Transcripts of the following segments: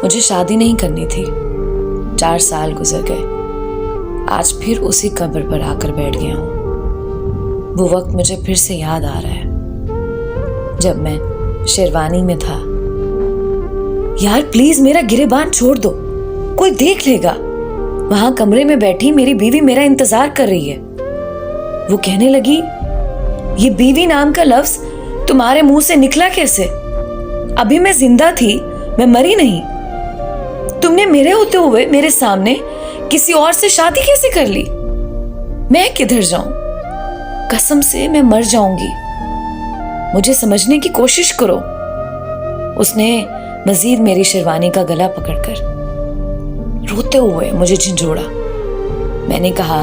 मुझे शादी नहीं करनी थी। 4 साल गुजर गए। आज फिर उसी कब्र पर आकर बैठ गया हूँ। वो वक्त मुझे फिर से याद आ रहा है जब मैं शेरवानी में था। यार प्लीज मेरा गिरेबान छोड़ दो, कोई देख लेगा। वहां कमरे में बैठी मेरी बीवी मेरा इंतजार कर रही है। वो कहने लगी, ये बीवी नाम का लफ्ज तुम्हारे मुंह से निकला कैसे? अभी मैं जिंदा थी, मैं मरी नहीं। तुमने मेरे होते हुए मेरे सामने किसी और से शादी कैसे कर ली? मैं किधर जाऊं? कसम से मैं मर जाऊंगी। मुझे समझने की कोशिश करो। उसने मजीद मेरी शेरवानी का गला पकड़कर रोते हुए मुझे झंझोड़ा। मैंने कहा,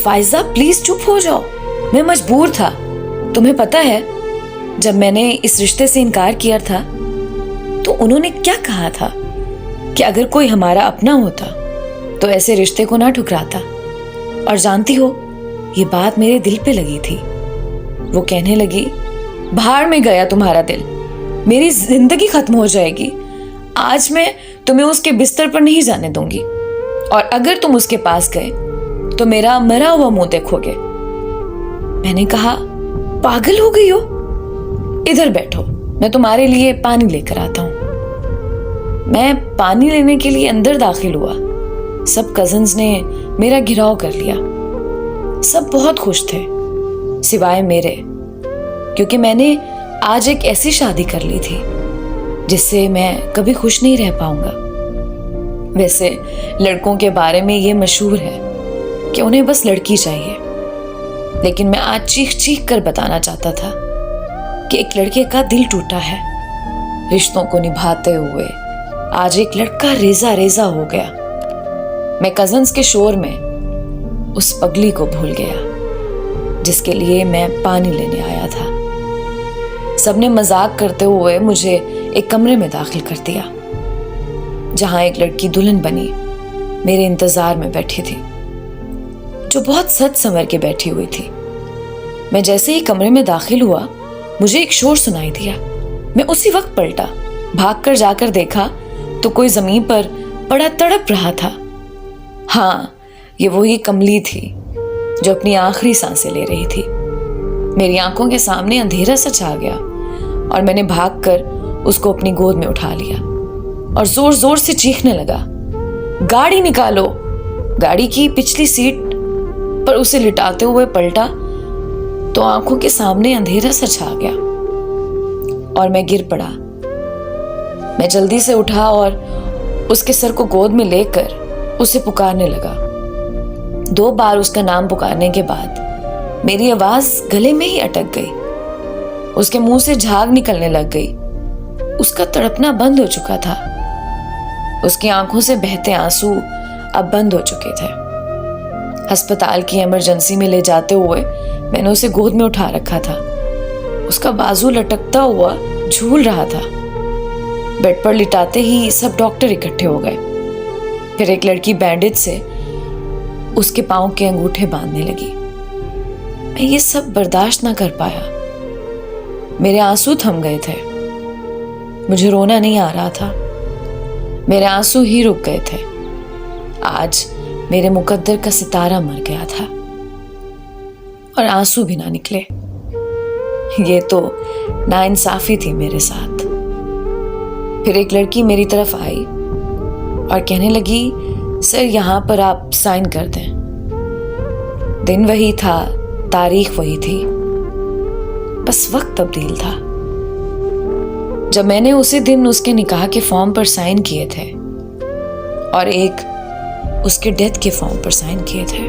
फायजा प्लीज चुप हो जाओ, मैं मजबूर था। तुम्हें पता है जब मैंने इस रिश्ते से इनकार किया था तो उन्होंने क्या कहा था कि अगर कोई हमारा अपना होता तो ऐसे रिश्ते को ना ठुकराता। और जानती हो, ये बात मेरे दिल पे लगी थी। वो कहने लगी, भाड़ में गया तुम्हारा दिल, मेरी जिंदगी खत्म हो जाएगी। आज मैं तुम्हें उसके बिस्तर पर नहीं जाने दूंगी, और अगर तुम उसके पास गए तो मेरा मरा हुआ मुंह देखोगे। मैंने कहा, पागल हो गई हो? इधर बैठो, मैं तुम्हारे लिए पानी लेकर आता हूं। मैं पानी लेने के लिए अंदर दाखिल हुआ। सब कजिन्स ने मेरा घिराव कर लिया। सब बहुत खुश थे सिवाय मेरे, क्योंकि मैंने आज एक ऐसी शादी कर ली थी जिससे मैं कभी खुश नहीं रह पाऊंगा। वैसे लड़कों के बारे में ये मशहूर है कि उन्हें बस लड़की चाहिए, लेकिन मैं आज चीख चीख कर बताना चाहता था कि एक लड़के का दिल टूटा है। रिश्तों को निभाते हुए आज एक लड़का रेजा रेजा हो गया। मैं कजिन्स के शोर में उस पगली को भूल गया जिसके लिए मैं पानी लेने आया था। सबने मजाक करते हुए मुझे एक कमरे में दाखिल कर दिया जहां एक लड़की दुल्हन बनी मेरे इंतजार में बैठी थी, जो बहुत सच संवर के बैठी हुई थी। मैं जैसे ही कमरे में दाखिल हुआ मुझे एक शोर सुनाई दिया। मैं उसी वक्त पलटा, भागकर जाकर देखा तो कोई जमीन पर पड़ा तड़प रहा था। हाँ, ये वही कमली थी जो अपनी आखिरी सांसें ले रही थी। मेरी आंखों के सामने अंधेरा सा छा गया और मैंने भागकर उसको अपनी गोद में उठा लिया और जोर जोर से चीखने लगा, गाड़ी निकालो। गाड़ी की पिछली सीट पर उसे लिटाते हुए पलटा तो आंखों के सामने अंधेरा सा छा गया और मैं गिर पड़ा। मैं जल्दी से उठा और उसके सर को गोद में लेकर उसे पुकारने लगा। 2 बार उसका नाम पुकारने के बाद मेरी आवाज गले में ही अटक गई। उसके मुंह से झाग निकलने लग गई। उसका तड़पना बंद हो चुका था। उसकी आंखों से बहते आंसू अब बंद हो चुके थे। अस्पताल की इमरजेंसी में ले जाते हुए मैंने उसे गोद में उठा रखा था। उसका बाजू लटकता हुआ झूल रहा था। बेड पर लिटाते ही सब डॉक्टर इकट्ठे हो गए। फिर एक लड़की बैंडेज से उसके पांव के अंगूठे बांधने लगी। मैं ये सब बर्दाश्त ना कर पाया। मेरे आंसू थम गए थे। मुझे रोना नहीं आ रहा था, मेरे आंसू ही रुक गए थे। आज मेरे मुकद्दर का सितारा मर गया था और आंसू भी ना निकले। ये तो नाइंसाफी थी मेरे साथ। फिर एक लड़की मेरी तरफ आई और कहने लगी, सर यहां पर आप साइन कर दें। दिन वही था, तारीख वही थी, बस वक्त तब्दील था। जब मैंने उसी दिन उसके निकाह के फॉर्म पर साइन किए थे और एक उसके डेथ के फॉर्म पर साइन किए थे।